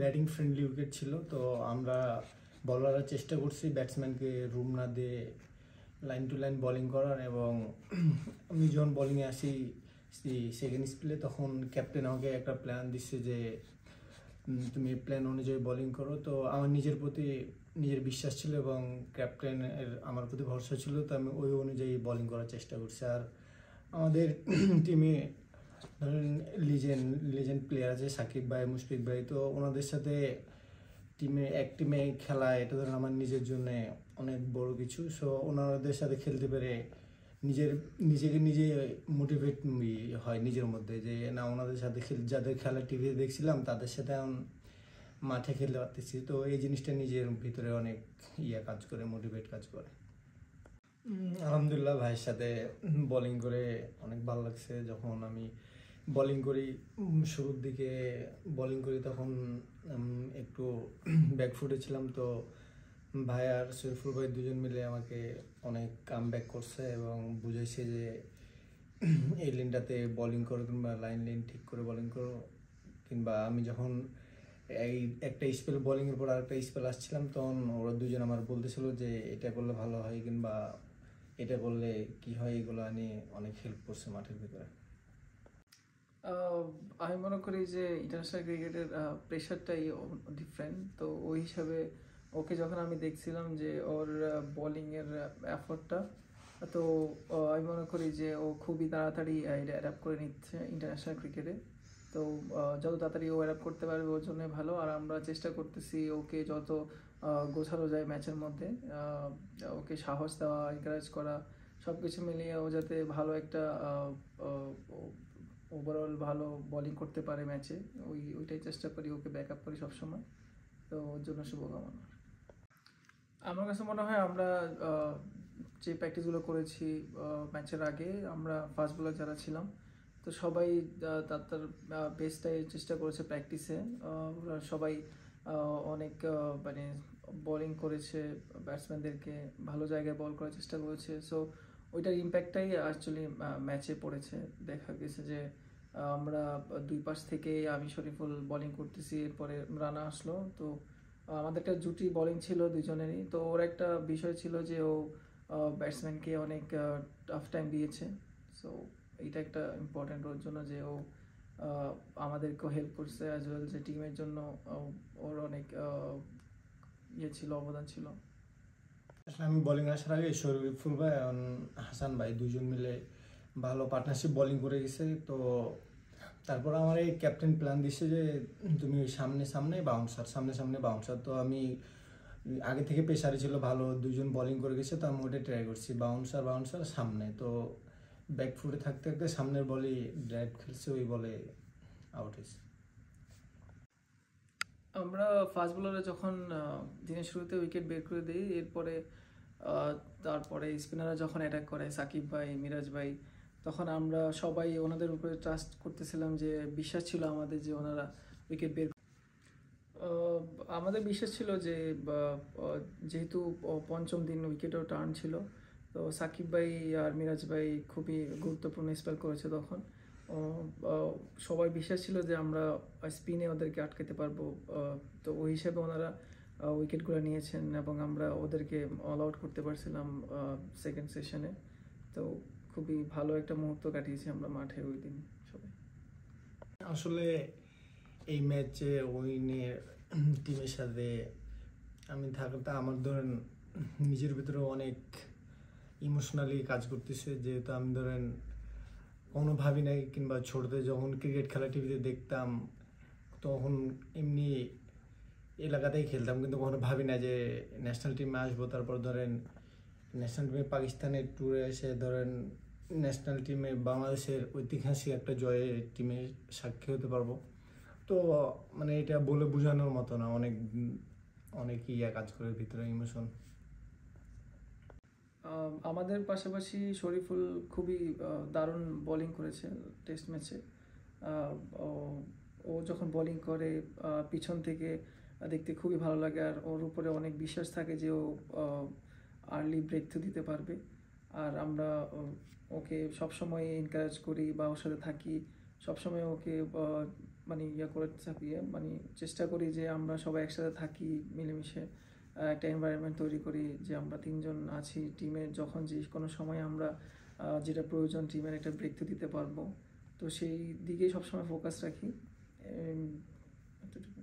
Batting friendly wicket ছিল, তো আমরা বলাররা চেষ্টা করছি ব্যাটসম্যানকে রুম না দিয়ে লাইন টু লাইন বোলিং করার। এবং আমি যখন বোলিংয়ে আসি সেকেন্ড স্পেলে, তখন ক্যাপ্টেন আমাকে একটা প্ল্যান দিচ্ছে যে তুমি প্ল্যান অনুযায়ী বোলিং করো। তো আমার নিজের প্রতি নিজের বিশ্বাস ছিল এবং ক্যাপ্টেনের আমার প্রতি ভরসা ছিল, তো আমি ওই অনুযায়ী বোলিং করার চেষ্টা করছি। আর আমাদের টিমে ধরেন লিজেন্ড লিজেন্ড প্লেয়ার আছে সাকিব ভাই, মুশফিক ভাই, তো ওনাদের সাথে এক টিমে খেলা এটা ধরেন আমার নিজের জন্য অনেক বড় কিছু। সো ওনাদের সাথে খেলতে পেরে নিজেকে নিজে মোটিভেট হয় নিজের মধ্যে, যে না ওনাদের সাথে যাদের খেলা টিভিতে দেখছিলাম তাদের সাথে এখন মাঠে খেলতে পারতেছি। তো এই জিনিসটা নিজের ভিতরে অনেক কাজ করে, মোটিভেট কাজ করে। আলহামদুলিল্লাহ, ভাইয়ের সাথে বোলিং করে অনেক ভালো লাগছে। যখন আমি বোলিং করি, শুরুর দিকে বোলিং করি, তখন একটু ব্যাকফুটে ছিলাম। তো ভাই আর শরীফুল ভাই দুজন মিলে আমাকে অনেক কাম ব্যাক করছে এবং বুঝাইছে যে এই লাইনটাতে বোলিং করো কিংবা লাইন ঠিক করে বোলিং করো। কিংবা আমি যখন এই একটা স্পেল বোলিংয়ের পর আরেকটা স্পেল আসছিলাম, তখন ওরা দুজন আমার বলতেছিল যে এটা করলে ভালো হয় কিংবা এটা করলে কি হয়, এগুলো নিয়ে অনেক হেল্প করছে মাঠের ভিতরে। আমি মনে করি যে ইন্টারন্যাশনাল ক্রিকেটের প্রেশারটাই ডিফারেন্ট। তো ওই হিসাবে ওকে যখন আমি দেখছিলাম যে ওর বোলিংয়ের এফোর্টটা, তো আমি মনে করি যে ও খুবই তাড়াতাড়ি অ্যাডাপ্ট করে নিচ্ছে ইন্টারন্যাশনাল ক্রিকেটে। তো যত তাড়াতাড়ি ও অ্যাডাপ্ট করতে পারবে ওর জন্য ভালো। আর আমরা চেষ্টা করতেছি ওকে যত গোছানো যায় ম্যাচের মধ্যে, ওকে সাহস দেওয়া, এনকারেজ করা, সব কিছু মিলিয়ে ও যাতে ভালো একটা ওভারঅল ভালো বোলিং করতে পারে ম্যাচে, ওইটাই চেষ্টা করি, ওকে ব্যাক আপ করি সবসময়। তো ওর জন্য শুভকামনা। আমার কাছে মনে হয় আমরা যে প্র্যাকটিসগুলো করেছি ম্যাচের আগে, আমরা ফাস্ট বোলার যারা ছিলাম, তো সবাই তার বেস্টটাই চেষ্টা করেছে প্র্যাকটিসে। ওরা সবাই অনেক মানে বোলিং করেছে, ব্যাটসম্যানদেরকে ভালো জায়গায় বল করার চেষ্টা করেছে। সো ওইটার ইম্প্যাক্টটাই অ্যাকচুয়ালি ম্যাচে পড়েছে। দেখা গেছে যে আমরা দুই পাশ থেকে আমি শরীফুল বোলিং করতেছি, এরপরে রানা আসলো। তো আমাদের একটা জুটি বোলিং ছিল দুজনেরই। তো ওর একটা বিষয় ছিল যে ও ব্যাটসম্যানকে অনেক টাফ টাইম দিয়েছে। সো এইটা একটা ইম্পর্টেন্ট ওর জন্য যে ও আমাদেরকেও হেল্প করছে, অ্যাজ ওয়েল যে টিমের জন্য ওর অনেক ছিল, অবদান ছিল। আসলে আমি বোলিং আসার আগে শরীফুল ভাই এবং হাসান ভাই দুজন মিলে ভালো পার্টনারশিপ বোলিং করে গেছে। তো তারপর আমার এই ক্যাপ্টেন প্ল্যান দিচ্ছে যে তুমি সামনে সামনে বাউন্সার। তো আমি আগে থেকে পেসারে ছিল ভালো, দুজন বোলিং করে গেছে, তো আমি ওটা ট্রাই করছি বাউন্সার সামনে। তো ব্যাকফুটে থাকতে থাকতে সামনের বলই ড্রাইভ খেলছে, ওই বলে আউট হয়েছে। আমরা ফাস্ট বোলারে যখন দিনের শুরুতে উইকেট বের করে দিই, এরপরে তারপরে স্পিনাররা যখন অ্যাটাক করে সাকিব ভাই, মিরাজ ভাই, তখন আমরা সবাই ওনাদের উপরে ট্রাস্ট করতেছিলাম, যে বিশ্বাস ছিল আমাদের যে ওনারা উইকেট বের। আমাদের বিশ্বাস ছিল যে যেহেতু পঞ্চম দিন উইকেটও টার্ন ছিল, তো সাকিব ভাই আর মিরাজ ভাই খুবই গুরুত্বপূর্ণ স্পেল করেছে তখন। সবাই বিশ্বাস ছিল যে আমরা স্পিনে ওদেরকে আটকাতে পারবো। তো ওই হিসাবে ওনারা উইকেটগুলো নিয়েছেন এবং আমরা ওদেরকে অল আউট করতে পারছিলাম সেকেন্ড সেশনে। তো খুবই ভালো একটা মুহূর্ত কাটিয়েছি আমরা মাঠে ওই দিন সবাই। আসলে এই ম্যাচে উইনের টিমের সাথে আমি থাকাটা আমার ধরেন নিজের ভিতরে অনেক ইমোশনালি কাজ করতেছে। যেহেতু আমি ধরেন কোনো ভাবি নাই, কিংবা ছোটতে যখন ক্রিকেট খেলা টিভিতে দেখতাম তখন এমনি এলাকাতেই খেলতাম, কিন্তু কখনো ভাবি না যে ন্যাশনাল টিমে আসবো। তারপর ধরেন ন্যাশনাল টিমে পাকিস্তানের ট্যুরে এসে ধরেন ন্যাশনাল টিমে বাংলাদেশের ঐতিহাসিক একটা জয়ের টিমে সাক্ষী হতে পারবো। তো মানে এটা বলে বোঝানোর মতো না, অনেক অনেক কাজ করে ভিতরে ইমোশন। আমাদের পাশাপাশি শরীফুল খুবই দারুণ বোলিং করেছে টেস্ট ম্যাচে। ও যখন বোলিং করে পিছন থেকে দেখতে খুবই ভালো লাগে, আর ওর উপরে অনেক বিশ্বাস থাকে যে ও আর্লি ব্রেক থ্রু দিতে পারবে। আর আমরা ওকে সবসময় এনকারেজ করি বা ওর সাথে থাকি, সবসময় ওকে মানে ইয়ে করে থাকি, মানে চেষ্টা করি যে আমরা সবাই একসাথে থাকি, মিলেমিশে একটা এনভায়রনমেন্ট তৈরি করি, যে আমরা তিনজন আছি টিমের, যখন যে কোনো সময় আমরা যেটা প্রয়োজন টিমের একটা ব্রেক তো দিতে পারবো, তো সেই দিকেই সবসময় ফোকাস রাখি। এতটুকু।